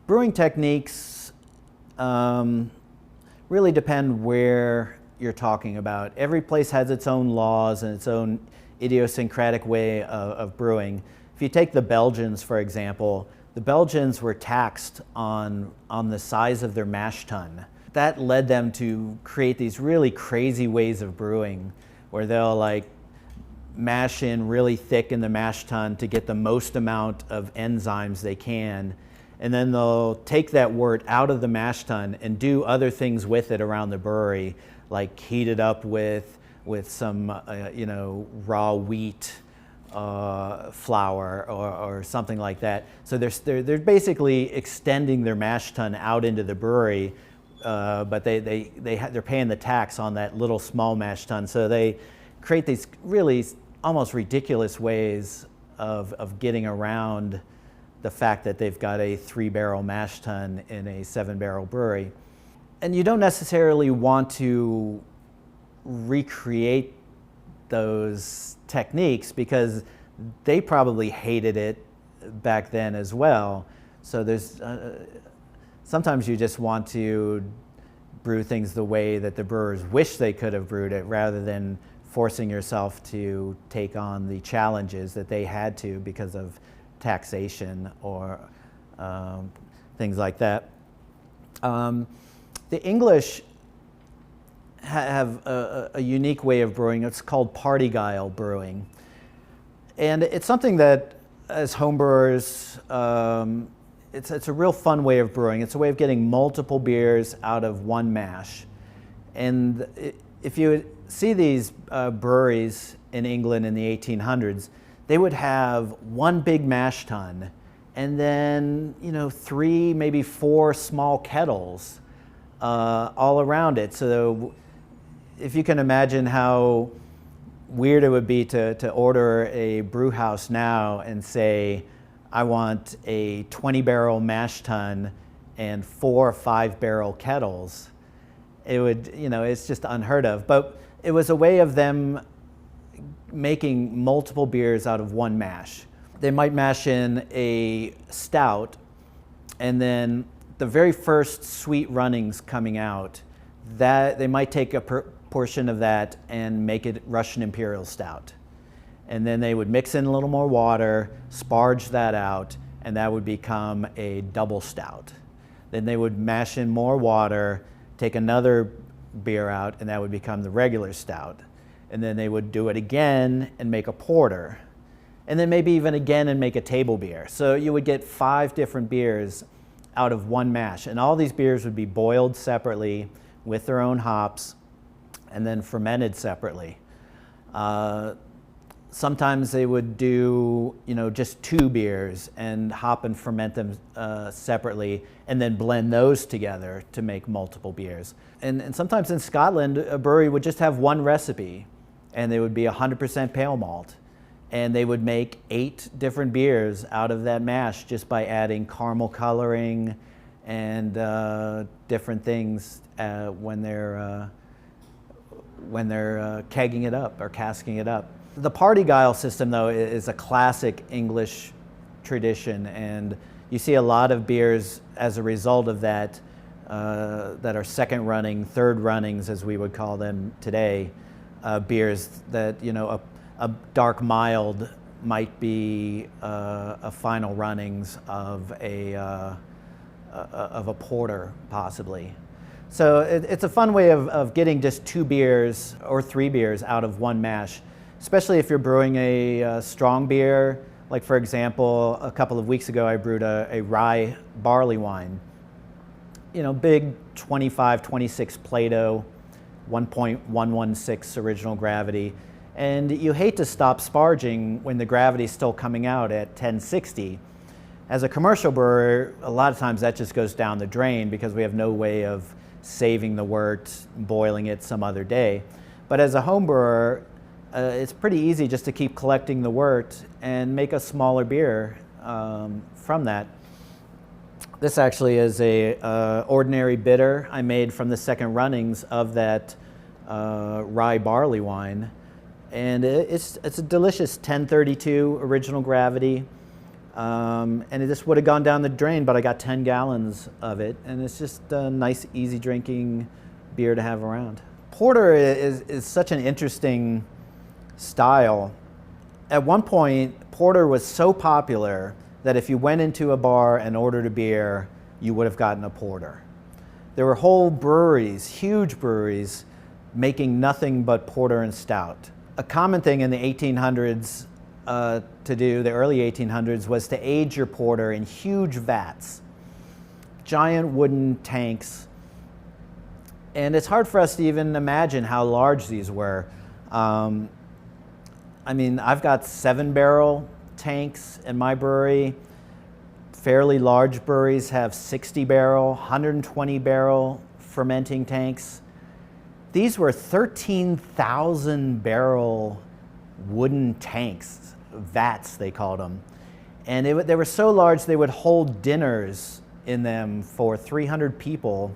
Brewing techniques really depend where you're talking about. Every place has its own laws and its own idiosyncratic way of brewing. If you take the Belgians, for example, the Belgians were taxed on the size of their mash tun. That led them to create these really crazy ways of brewing where they'll like mash in really thick in the mash tun to get the most amount of enzymes they can. And then they'll take that wort out of the mash tun and do other things with it around the brewery, like heat it up with some raw wheat flour or something like that. So they're basically extending their mash tun out into the brewery, but they're paying the tax on that little small mash tun. So they create these really almost ridiculous ways of getting around the fact that they've got a 3-barrel mash tun in a 7-barrel brewery. And you don't necessarily want to recreate those techniques because they probably hated it back then as well. So there's sometimes you just want to brew things the way that the brewers wish they could have brewed it rather than forcing yourself to take on the challenges that they had to because of taxation or things like that. The English have a unique way of brewing. It's called parti-gyle brewing. And it's something that, as homebrewers, it's a real fun way of brewing. It's a way of getting multiple beers out of one mash. And if you see these breweries in England in the 1800s, they would have one big mash tun and then 3, maybe 4 small kettles all around it. So if you can imagine how weird it would be to order a brew house now and say, I want a 20-barrel mash tun and 4 5-barrel kettles. It would, it's just unheard of. But it was a way of them making multiple beers out of one mash. They might mash in a stout, and then the very first sweet runnings coming out, that they might take a portion of that and make it Russian Imperial Stout. And then they would mix in a little more water, sparge that out, and that would become a double stout. Then they would mash in more water, take another beer out, and that would become the regular stout. And then they would do it again and make a porter. And then maybe even again and make a table beer. So you would get 5 different beers out of one mash. And all these beers would be boiled separately with their own hops and then fermented separately. Sometimes they would do, just 2 beers and hop and ferment them separately and then blend those together to make multiple beers. And sometimes in Scotland, a brewery would just have one recipe and they would be 100% pale malt. And they would make 8 different beers out of that mash just by adding caramel coloring and different things when they're kegging it up or casking it up. The parti-gyle system, though, is a classic English tradition, and you see a lot of beers as a result of that that are second running, third runnings, as we would call them today, beers that, a dark mild might be a final runnings of a porter, possibly. So it's a fun way of getting just 2 beers or 3 beers out of one mash, especially if you're brewing a strong beer. Like, for example, a couple of weeks ago I brewed a rye barley wine. Big 25, 26 Plato, 1.116 original gravity. And you hate to stop sparging when the gravity's still coming out at 1060. As a commercial brewer, a lot of times that just goes down the drain because we have no way of saving the wort, boiling it some other day. But as a home brewer, it's pretty easy just to keep collecting the wort and make a smaller beer from that. This actually is a ordinary bitter I made from the second runnings of that rye barley wine. And it's a delicious 1032 original gravity. and it just would have gone down the drain, but I got 10 gallons of it, and it's just a nice, easy drinking beer to have around. Porter is such an interesting style. At one point, porter was so popular that if you went into a bar and ordered a beer, you would have gotten a porter. There were whole breweries, huge breweries, making nothing but porter and stout. A common thing in the 1800s to do, the early 1800s, was to age your porter in huge vats, giant wooden tanks. And it's hard for us to even imagine how large these were. I mean, I've got 7-barrel tanks in my brewery. Fairly large breweries have 60-barrel, 120-barrel fermenting tanks. These were 13,000-barrel wooden tanks, vats they called them. And they were so large they would hold dinners in them for 300 people.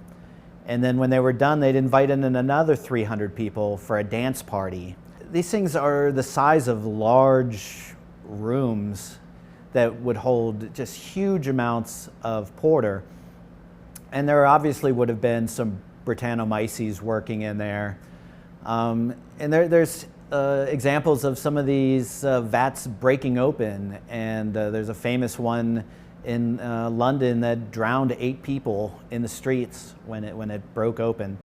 And then when they were done, they'd invite in another 300 people for a dance party. These things are the size of large rooms that would hold just huge amounts of porter. And there obviously would have been some Brettanomyces working in there. And there's examples of some of these vats breaking open, and there's a famous one in London that drowned 8 people in the streets when it broke open.